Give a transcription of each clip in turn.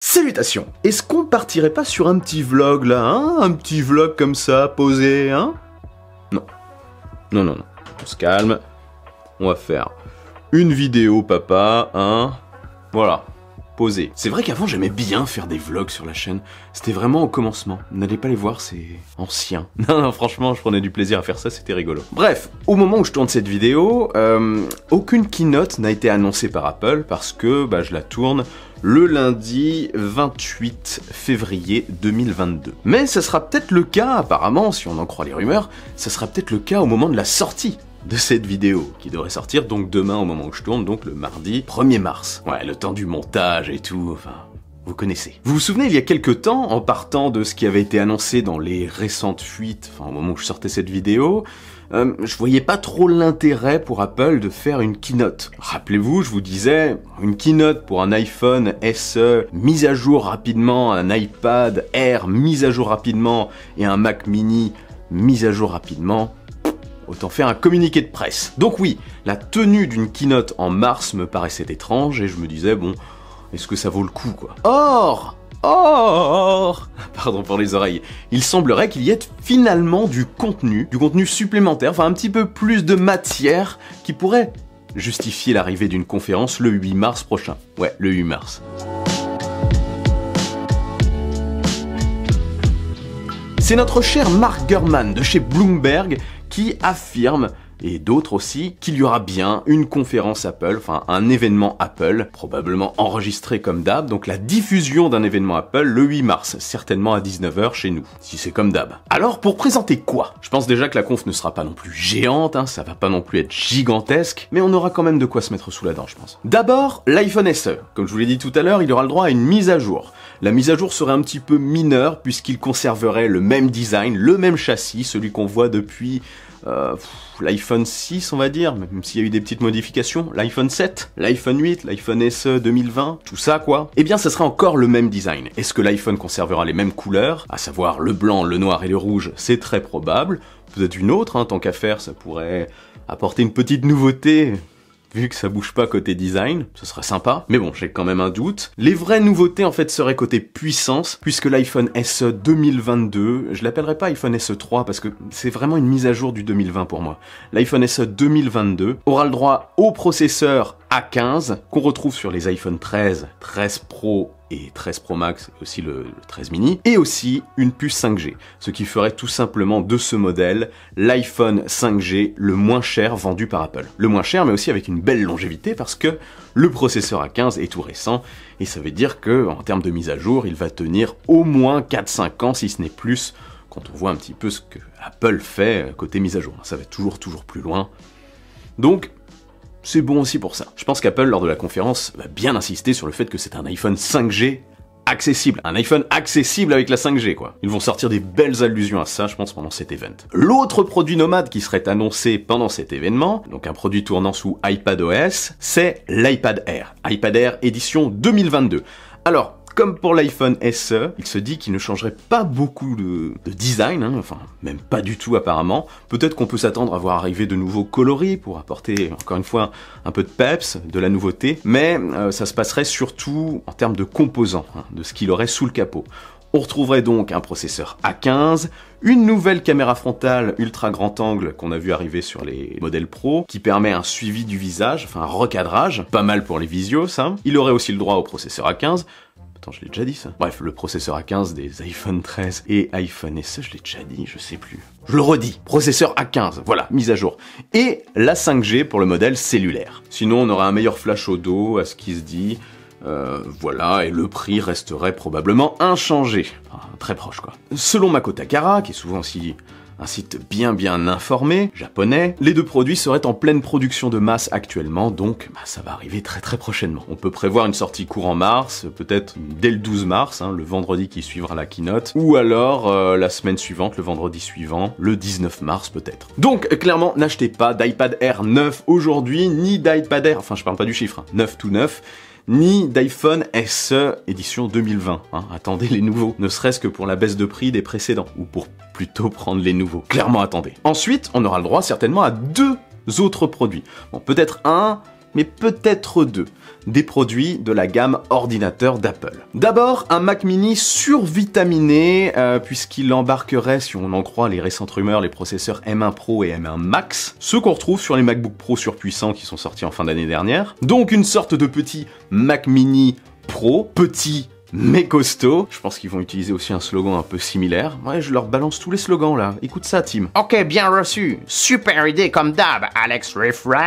Salutations! Est-ce qu'on partirait pas sur un petit vlog là, hein? Un petit vlog comme ça, posé, hein? Non. Non. On se calme. On va faire une vidéo, papa, hein? Voilà. Posé. C'est vrai qu'avant j'aimais bien faire des vlogs sur la chaîne. C'était vraiment au commencement. N'allez pas les voir, c'est ancien. Non, franchement, je prenais du plaisir à faire ça, c'était rigolo. Bref, au moment où je tourne cette vidéo, aucune keynote n'a été annoncée par Apple parce que je la tourne le lundi 28 février 2022. Mais ça sera peut-être le cas, apparemment, si on en croit les rumeurs, ça sera peut-être le cas au moment de la sortie de cette vidéo, qui devrait sortir donc demain au moment où je tourne, donc le mardi 1er mars. Ouais, le temps du montage et tout, enfin... Vous connaissez. Vous vous souvenez, il y a quelques temps, en partant de ce qui avait été annoncé dans les récentes fuites, enfin au moment où je sortais cette vidéo, je voyais pas trop l'intérêt pour Apple de faire une keynote. Rappelez-vous, je vous disais, une keynote pour un iPhone SE mise à jour rapidement, un iPad Air mise à jour rapidement et un Mac mini mise à jour rapidement, autant faire un communiqué de presse. Donc oui, la tenue d'une keynote en mars me paraissait étrange et je me disais, bon, est-ce que ça vaut le coup, quoi? Or, pardon pour les oreilles, il semblerait qu'il y ait finalement du contenu supplémentaire, enfin un petit peu plus de matière qui pourrait justifier l'arrivée d'une conférence le 8 mars prochain. Ouais, le 8 mars. C'est notre cher Mark Gurman de chez Bloomberg qui affirme, et d'autres aussi, qu'il y aura bien une conférence Apple, enfin un événement Apple, probablement enregistré comme d'hab, donc la diffusion d'un événement Apple le 8 mars, certainement à 19h chez nous, si c'est comme d'hab. Alors pour présenter quoi? Je pense déjà que la conf ne sera pas non plus géante, hein, ça va pas non plus être gigantesque, mais on aura quand même de quoi se mettre sous la dent, je pense. D'abord, l'iPhone SE. Comme je vous l'ai dit tout à l'heure, il aura le droit à une mise à jour. La mise à jour serait un petit peu mineure puisqu'il conserverait le même design, le même châssis, celui qu'on voit depuis l'iPhone 6 on va dire, même s'il y a eu des petites modifications, l'iPhone 7, l'iPhone 8, l'iPhone SE 2020, tout ça quoi, eh bien ça sera encore le même design. Est-ce que l'iPhone conservera les mêmes couleurs, à savoir le blanc, le noir et le rouge? C'est très probable. Peut-être une autre, hein, tant qu'à faire, ça pourrait apporter une petite nouveauté. Vu que ça bouge pas côté design, ce serait sympa, mais bon, j'ai quand même un doute. Les vraies nouveautés, en fait, seraient côté puissance, puisque l'iPhone SE 2022, je l'appellerai pas iPhone SE 3, parce que c'est vraiment une mise à jour du 2020 pour moi. L'iPhone SE 2022 aura le droit au processeur A15, qu'on retrouve sur les iPhone 13, 13 Pro et 13 Pro Max, et aussi le 13 mini, et aussi une puce 5G, ce qui ferait tout simplement de ce modèle l'iPhone 5G le moins cher vendu par Apple. Le moins cher, mais aussi avec une belle longévité, parce que le processeur A15 est tout récent, et ça veut dire que, en termes de mise à jour, il va tenir au moins 4-5 ans, si ce n'est plus, quand on voit un petit peu ce que Apple fait côté mise à jour. Ça va toujours plus loin. Donc, c'est bon aussi pour ça. Je pense qu'Apple, lors de la conférence, va bien insister sur le fait que c'est un iPhone 5G accessible. Un iPhone accessible avec la 5G, quoi. Ils vont sortir des belles allusions à ça, je pense, pendant cet event. L'autre produit nomade qui serait annoncé pendant cet événement, donc un produit tournant sous iPadOS, c'est l'iPad Air. iPad Air édition 2022. Alors, comme pour l'iPhone SE, il se dit qu'il ne changerait pas beaucoup de design, hein, enfin même pas du tout apparemment. Peut-être qu'on peut s'attendre à voir arriver de nouveaux coloris pour apporter encore une fois un peu de peps, de la nouveauté, mais ça se passerait surtout en termes de composants, hein, de ce qu'il aurait sous le capot. On retrouverait donc un processeur A15, une nouvelle caméra frontale ultra grand angle qu'on a vu arriver sur les modèles Pro, qui permet un suivi du visage, enfin un recadrage, pas mal pour les visios ça. Il aurait aussi le droit au processeur A15, attends, je l'ai déjà dit ça. Bref, le processeur A15 des iPhone 13 et iPhone SE, je l'ai déjà dit, je sais plus. Je le redis, processeur A15, voilà, mise à jour. Et la 5G pour le modèle cellulaire. Sinon, on aurait un meilleur flash au dos, à ce qui se dit. Voilà, et le prix resterait probablement inchangé. Enfin, très proche, quoi. Selon Mako Takara, qui est souvent aussi un site bien informé, japonais, les deux produits seraient en pleine production de masse actuellement, donc ça va arriver très prochainement. On peut prévoir une sortie courant mars, peut-être dès le 12 mars, hein, le vendredi qui suivra la keynote, ou alors la semaine suivante, le vendredi suivant, le 19 mars peut-être. Donc clairement, n'achetez pas d'iPad Air 9 aujourd'hui, ni d'iPad Air, enfin je parle pas du chiffre, hein, 9 tout neuf, ni d'iPhone SE édition 2020. Hein. Attendez les nouveaux, ne serait-ce que pour la baisse de prix des précédents, ou pour plutôt prendre les nouveaux. Clairement attendez. Ensuite, on aura le droit certainement à deux autres produits. Bon, peut-être un, mais peut-être deux, des produits de la gamme ordinateur d'Apple. D'abord, un Mac mini survitaminé, puisqu'il embarquerait, si on en croit les récentes rumeurs, les processeurs M1 Pro et M1 Max, ceux qu'on retrouve sur les MacBook Pro surpuissants qui sont sortis en fin d'année dernière. Donc une sorte de petit Mac mini Pro, petit mais costaud. Je pense qu'ils vont utiliser aussi un slogan un peu similaire. Ouais, je leur balance tous les slogans là. Écoute ça, Tim. Ok, bien reçu. Super idée comme d'hab, Alex Reframe.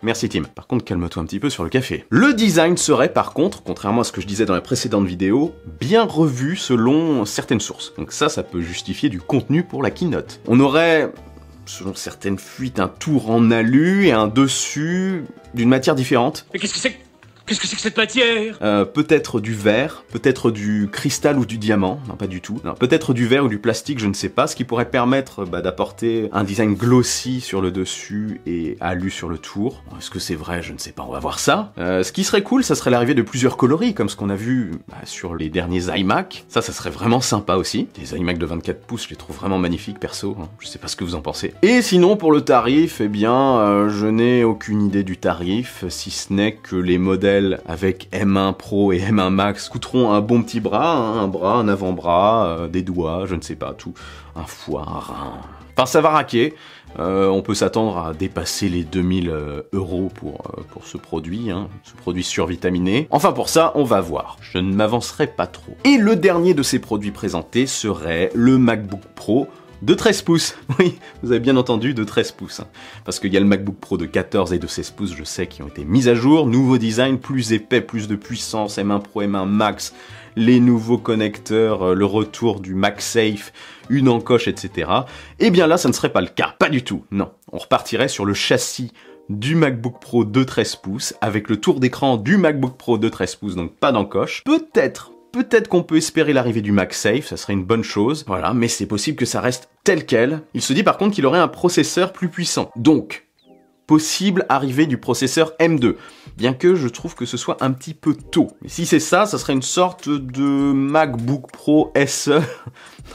Merci, Tim. Par contre, calme-toi un petit peu sur le café. Le design serait par contre, contrairement à ce que je disais dans la précédente vidéo, bien revu selon certaines sources. Donc ça peut justifier du contenu pour la keynote. On aurait, selon certaines fuites, un tour en alu et un dessus d'une matière différente. Mais qu'est-ce que c'est que cette matière? Peut-être du verre, peut-être du cristal ou du diamant, non pas du tout, non, peut-être du verre ou du plastique, je ne sais pas, ce qui pourrait permettre d'apporter un design glossy sur le dessus et alu sur le tour. Est-ce que c'est vrai? Je ne sais pas, on va voir ça. Ce qui serait cool, ça serait l'arrivée de plusieurs coloris, comme ce qu'on a vu sur les derniers iMac. Ça serait vraiment sympa aussi. Les iMac de 24 pouces, je les trouve vraiment magnifiques perso, hein. Je sais pas ce que vous en pensez. Et sinon, pour le tarif, eh bien, je n'ai aucune idée du tarif, si ce n'est que les modèles avec M1 Pro et M1 Max coûteront un bon petit bras, hein, un bras, un avant-bras, des doigts, je ne sais pas, tout, un foie, un rein. Enfin, ça va raquer. On peut s'attendre à dépasser les 2000 € pour ce produit, hein, ce produit survitaminé. Enfin, pour ça, on va voir. Je ne m'avancerai pas trop. Et le dernier de ces produits présentés serait le MacBook Pro de 13 pouces. Oui, vous avez bien entendu, de 13 pouces. Hein. Parce qu'il y a le MacBook Pro de 14 et de 16 pouces, je sais, qui ont été mis à jour. Nouveau design, plus épais, plus de puissance, M1 Pro, M1 Max, les nouveaux connecteurs, le retour du MagSafe, une encoche, etc. Et bien là, ça ne serait pas le cas. Pas du tout, non. On repartirait sur le châssis du MacBook Pro de 13 pouces, avec le tour d'écran du MacBook Pro de 13 pouces, donc pas d'encoche. Peut-être qu'on peut espérer l'arrivée du MagSafe, ça serait une bonne chose, voilà, mais c'est possible que ça reste tel quel. Il se dit par contre qu'il aurait un processeur plus puissant. Donc, possible arrivée du processeur M2, bien que je trouve que ce soit un petit peu tôt. Mais si c'est ça, ça serait une sorte de MacBook Pro SE.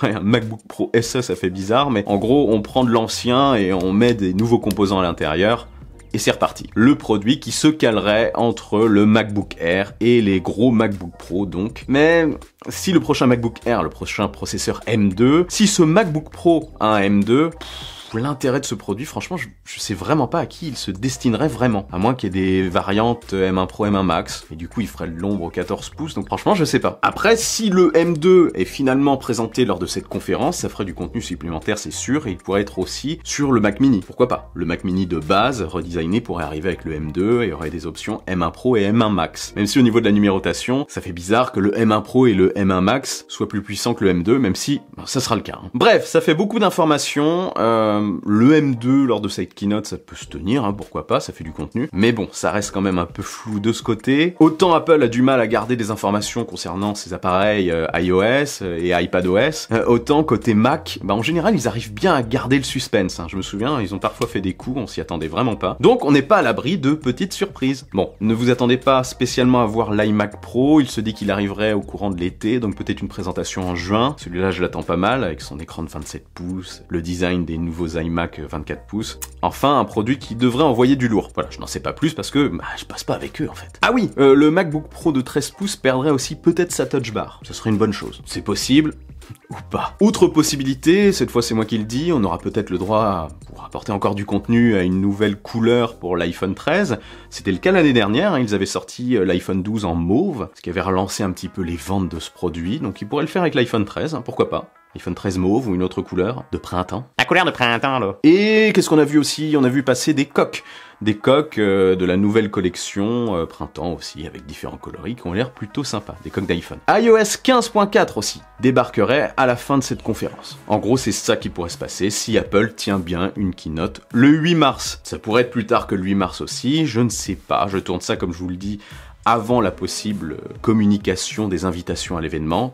Un MacBook Pro SE, ça fait bizarre, mais en gros, on prend de l'ancien et on met des nouveaux composants à l'intérieur. Et c'est reparti. Le produit qui se calerait entre le MacBook Air et les gros MacBook Pro donc. Mais si le prochain MacBook Air, le prochain processeur M2, si ce MacBook Pro a un M2, l'intérêt de ce produit, franchement, je sais vraiment pas à qui il se destinerait vraiment. À moins qu'il y ait des variantes M1 Pro, M1 Max. Et du coup, il ferait de l'ombre aux 14 pouces. Donc franchement, je sais pas. Après, si le M2 est finalement présenté lors de cette conférence, ça ferait du contenu supplémentaire, c'est sûr. Et il pourrait être aussi sur le Mac Mini. Pourquoi pas? Le Mac Mini de base, redesigné, pourrait arriver avec le M2 et il y aurait des options M1 Pro et M1 Max. Même si au niveau de la numérotation, ça fait bizarre que le M1 Pro et le M1 Max soient plus puissants que le M2, même si ça sera le cas. Hein. Bref, ça fait beaucoup d'informations. Le M2 lors de cette keynote, ça peut se tenir, hein, pourquoi pas, ça fait du contenu. Mais bon, ça reste quand même un peu flou de ce côté. Autant Apple a du mal à garder des informations concernant ses appareils iOS et iPadOS, autant côté Mac, en général, ils arrivent bien à garder le suspense. Hein. Je me souviens, ils ont parfois fait des coups, on s'y attendait vraiment pas. Donc, on n'est pas à l'abri de petites surprises. Bon, ne vous attendez pas spécialement à voir l'iMac Pro, il se dit qu'il arriverait au courant de l'été, donc peut-être une présentation en juin. Celui-là, je l'attends pas mal, avec son écran de 27 pouces, le design des nouveaux iMac 24 pouces. Enfin, un produit qui devrait envoyer du lourd. Voilà, je n'en sais pas plus parce que je passe pas avec eux en fait. Ah oui, le MacBook Pro de 13 pouces perdrait aussi peut-être sa Touch Bar. Ce serait une bonne chose. C'est possible ou pas. Autre possibilité, cette fois c'est moi qui le dis, on aura peut-être le droit pour apporter encore du contenu à une nouvelle couleur pour l'iPhone 13. C'était le cas l'année dernière, hein, ils avaient sorti l'iPhone 12 en mauve, ce qui avait relancé un petit peu les ventes de ce produit, donc ils pourraient le faire avec l'iPhone 13, hein, pourquoi pas. iPhone 13 mauve ou une autre couleur de printemps. La couleur de printemps, là. Et qu'est-ce qu'on a vu aussi? On a vu passer des coques. Des coques de la nouvelle collection printemps aussi, avec différents coloris qui ont l'air plutôt sympas. Des coques d'iPhone. iOS 15.4 aussi débarquerait à la fin de cette conférence. En gros, c'est ça qui pourrait se passer si Apple tient bien une keynote le 8 mars. Ça pourrait être plus tard que le 8 mars aussi, je ne sais pas. Je tourne ça, comme je vous le dis, avant la possible communication des invitations à l'événement.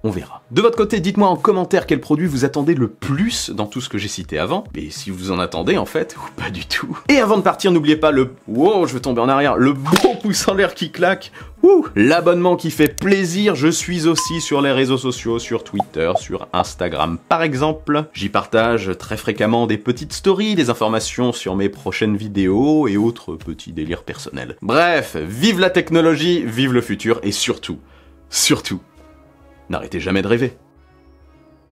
On verra. De votre côté, dites-moi en commentaire quel produit vous attendez le plus dans tout ce que j'ai cité avant, et si vous en attendez en fait, ou pas du tout. Et avant de partir, n'oubliez pas le... Wow, je vais tomber en arrière. Le bon pouce en l'air qui claque. Ouh, l'abonnement qui fait plaisir. Je suis aussi sur les réseaux sociaux, sur Twitter, sur Instagram par exemple. J'y partage très fréquemment des petites stories, des informations sur mes prochaines vidéos et autres petits délires personnels. Bref, vive la technologie, vive le futur et surtout, n'arrêtez jamais de rêver.